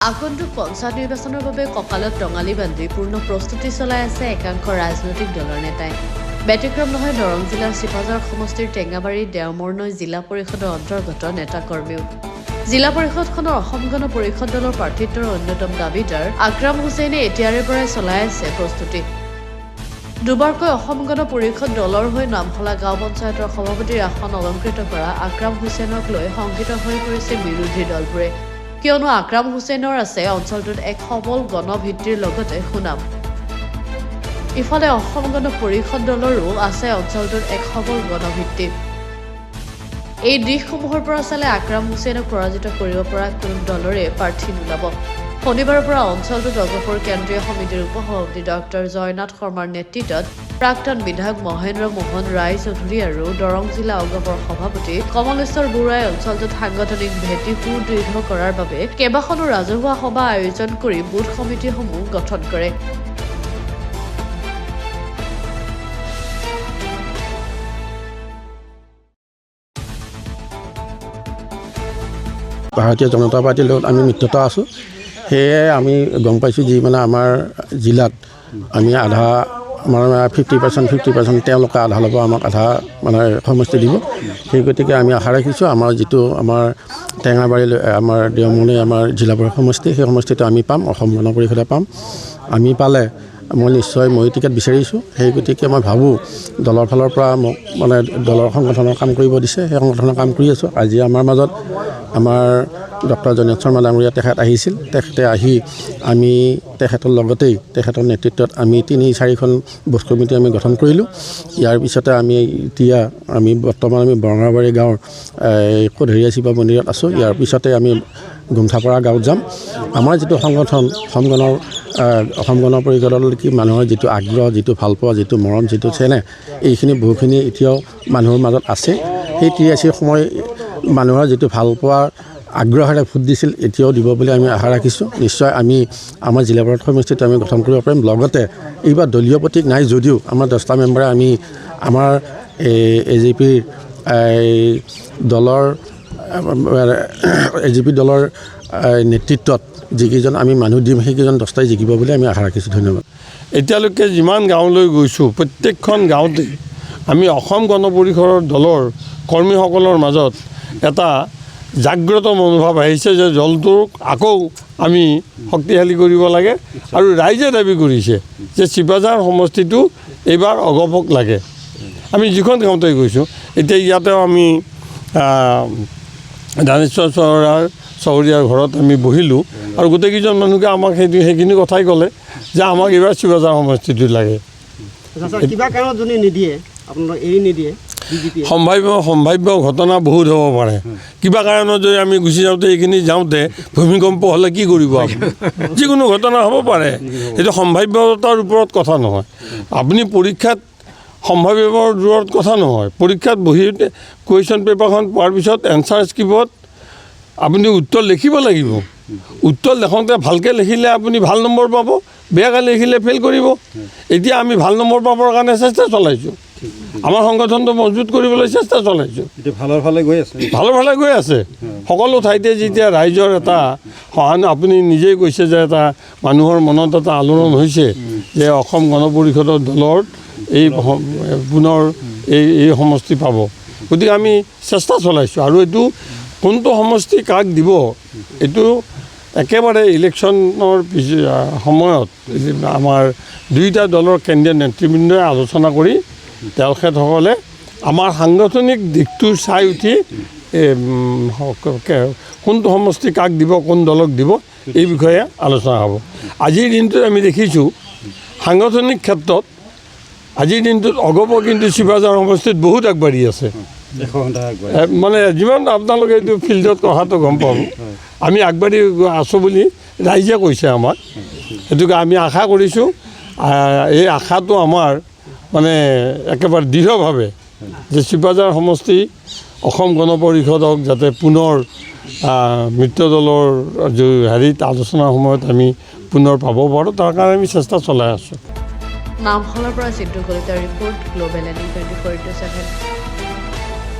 আগন্তুক পঞ্চায়ত নিৰ্বাচনৰ বাবে কঁকালত টঙালি বান্ধি পূৰ্ণ প্ৰস্তুতি চলাই আছে একাংশ ৰাজনৈতিক দলৰ নেতাই। ব্যতিক্ৰম নহয় দৰং জিলাৰ চিপাঝাৰ সমষ্টিৰ টেঙাবাৰী দেওমৰনৈ জিলা পৰিষদৰ অন্তৰ্গত নেতাকৰ্মীও। জিলা পৰিষদখনৰ অসম গণ পৰিষদ দলৰ প্ৰাৰ্থিত্বৰ অন্যতম দাবীদাৰ আকৰাম হুছেইনে এতিয়াৰে পৰাই চলাই আছে প্ৰস্তুতি। দুবাৰকৈ অসম গণ পৰিষদ দলৰ হৈ নামহলা গাঁও পঞ্চায়তৰ সভাপতিৰ আসন অলংকৃত কৰা আকৰাম হুছেইনক লৈ শংকিত হৈ পৰিছে বিৰোধী দলবোৰে। কিয়নো আকৰাম হুছেইনৰ আছে অঞ্চলটোত এক সবল গণভিত্তিৰ লগতে সুনাম। ইফালে অসম গণ পৰিষদ দলৰো আছে অঞ্চলটোত এক সবল গণভিত্তি। এই দিশসমূহৰ পৰা চালে আকৰাম হুছেইনক পৰাজিত কৰিব পৰা কোনো দলৰে প্ৰাৰ্থী নোলাব। শনিবাৰৰ পৰা অঞ্চলটোত অগপৰ কেন্দ্ৰীয় সমিতিৰ উপসভাপতি ডক্টৰ জয়নাথ শৰ্মাৰ নেতৃত্বত প্ৰাক্তন বিধায়ক মহেন্দ্ৰ মোহন ৰায় চৌধুৰী আৰু দৰং জিলা অগপৰ সভাপতি কমলেশ্বৰ বৰুৱাই অঞ্চলটোত সাংগঠনিক ভেটি সুদৃঢ় কৰাৰ বাবে কেইবাখনো ৰাজহুৱা সভা আয়োজন কৰি বুথ সমিতিসমূহ গঠন কৰে। ভাৰতীয় জনতা পাৰ্টিৰ লগত আমি মিত্ৰতা আছোঁ। সেয়ে আমি গম পাইছোঁ যি মানে আমাৰ জিলাত আমি আধা আমাৰ 50% তেওঁলোকে আধা ল'ব, আমাক আধা মানে সমষ্টি দিব। সেই গতিকে আমি আশা ৰাখিছোঁ আমাৰ যিটো আমাৰ টেঙাবাৰী আমাৰ দেওমৰনৈ আমাৰ জিলা পৰিষদ সমষ্টি, সেই সমষ্টিটো আমি পাম, অসম গণ পৰিষদে পাম। আমি পালে মই নিশ্চয় টিকেট বিচাৰিছোঁ। সেই গতিকে মই ভাবোঁ দলৰ ফালৰ পৰা মোক মানে দলৰ সংগঠনৰ কাম কৰিব দিছে, সেই সংগঠনৰ কাম কৰি আছোঁ। আজি আমাৰ মাজত আমাৰ ডক্টৰ জয়নাথ শৰ্মা ডাঙৰীয়া তেখেত আহিছিল। তেখেতে আহি আমি তেখেতৰ লগতেই তেখেতৰ নেতৃত্বত আমি 3-4খন বুথ কমিটি আমি গঠন কৰিলোঁ। ইয়াৰ পিছতে আমি বৰ্তমান বৰঙাবাৰী গাঁৱৰ কধেৰীয়া শিৱ মন্দিৰত আছোঁ। ইয়াৰ পিছতে আমি গুমঠাপৰা গাঁৱত যাম। আমাৰ যিটো সংগঠন অসম গণ পৰিষদৰ কি মানুহৰ যিটো আগ্ৰহ, যিটো ভালপোৱা, যিটো মৰম, যিটো চেনেহ, এইখিনি বহুখিনি এতিয়াও মানুহৰ মাজত আছে। সেই 83 সময় মানুহৰ যিটো ভালপোৱা আগ্ৰহেৰে ভোট দিছিল, এতিয়াও দিব বুলি আমি আশা ৰাখিছোঁ। নিশ্চয় আমি আমাৰ জিলা পৰিষদ সমষ্টিটো আমি গঠন কৰিব পাৰিম। লগতে এইবাৰ দলীয় প্ৰতীক নাই যদিও আমাৰ 10টা মেম্বাৰে আমি আমাৰ AJPৰ দলৰ নেতৃত্বত যিকেইজন আমি মানুহ দিম, সেইকেইজন 10টাই জিকিব বুলি আমি আশা ৰাখিছোঁ। ধন্যবাদ। এতিয়ালৈকে যিমান গাঁৱলৈ গৈছোঁ, প্ৰত্যেকখন গাঁৱতে আমি অসম গণ পৰিষদৰ দলৰ কৰ্মীসকলৰ মাজত এটা জাগ্ৰত মনোভাৱ আহিছে যে দলটোক আকৌ আমি শক্তিশালী কৰিব লাগে। আৰু ৰাইজে দাবী কৰিছে যে চিপাঝাৰ সমষ্টিটো এইবাৰ অগপক লাগে। আমি যিখন গাঁৱতে গৈছোঁ, এতিয়া ইয়াতেও আমি দানেশ্বৰ চহৰীয়াৰ ঘৰত আমি বহিলোঁ আৰু গোটেইকেইজন মানুহকে আমাক সেইখিনি কথাই ক'লে যে আমাক এইবাৰ চিপাঝাৰ সমষ্টিটো লাগে। কিবা কাৰণত যদি নিদিয়ে, আপোনালোক এৰি নিদিয়ে, সম্ভাৱ্য ঘটনা বহুত হ'ব পাৰে। কিবা কাৰণত যদি আমি গুচি যাওঁতে ভূমিকম্প হ'লে কি কৰিব? যিকোনো ঘটনা হ'ব পাৰে। সেইটো সম্ভাৱ্যতাৰ ওপৰত কথা নহয়। আপুনি পৰীক্ষাত সম্ভাৱ্যৰ দূৰত কথা নহয়। পৰীক্ষাত বহি কুৱেশ্যন পেপাৰখন পোৱাৰ পিছত এনচাৰ স্ক্ৰিপ্টত আপুনি উত্তৰ লিখিব লাগিব। উত্তৰ লেখোঁতে ভালকৈ লিখিলে আপুনি ভাল নম্বৰ পাব, বেয়াকৈ লিখিলে ফেইল কৰিব। এতিয়া আমি ভাল নম্বৰ পাবৰ কাৰণে চেষ্টা চলাইছোঁ। আমাৰ সংগঠনটো মজবুত কৰিবলৈ চেষ্টা চলাইছোঁ। ভালৰ ফালে গৈ আছে। সকলো ঠাইতে যেতিয়া ৰাইজৰ এটা আপুনি নিজেই কৈছে যে এটা মানুহৰ মনত এটা আলোড়ন হৈছে যে অসম গণ পৰিষদৰ দলৰ এই পুনৰ এই সমষ্টি পাব। গতিকে আমি চেষ্টা চলাইছোঁ। আৰু এইটো কোনটো সমষ্টি কাক দিব, এইটো একেবাৰে ইলেকশ্যনৰ সময়ত আমাৰ দুয়োটা দলৰ কেন্দ্ৰীয় নেতৃবৃন্দই আলোচনা কৰি তেখেতসকলে আমাৰ সাংগঠনিক দিশটো চাই উঠি কোনটো সমষ্টি কাক দিব, কোন দলক দিব, এই বিষয়ে আলোচনা হ'ব। আজিৰ দিনটোত আমি দেখিছোঁ সাংগঠনিক ক্ষেত্ৰত আজিৰ দিনটোত অগপ কিন্তু চিপাঝাৰ সমষ্টিত বহুত আগবাঢ়ি আছে। মানে যিমান আপোনালোকে এইটো ফিল্ডত কথাটো গম পাব, আমি আগবাঢ়ি আছোঁ বুলি ৰাইজে কৈছে আমাক। সেইটোকে আমি আশা কৰিছোঁ। এই আশাটো আমাৰ মানে একেবাৰে দৃঢ়ভাৱে যে চিপাঝাৰ সমষ্টি অসম গণ পৰিষদক যাতে পুনৰ মিত্ৰ দলৰ আলোচনাৰ সময়ত আমি পুনৰ পাব পাৰোঁ, তাৰ কাৰণে আমি চেষ্টা চলাই আছোঁ। নামহলাৰ পৰা চিন্তু কলিতাৰ ৰিপৰ্ট, গ্ল'বেল এনি 24/7।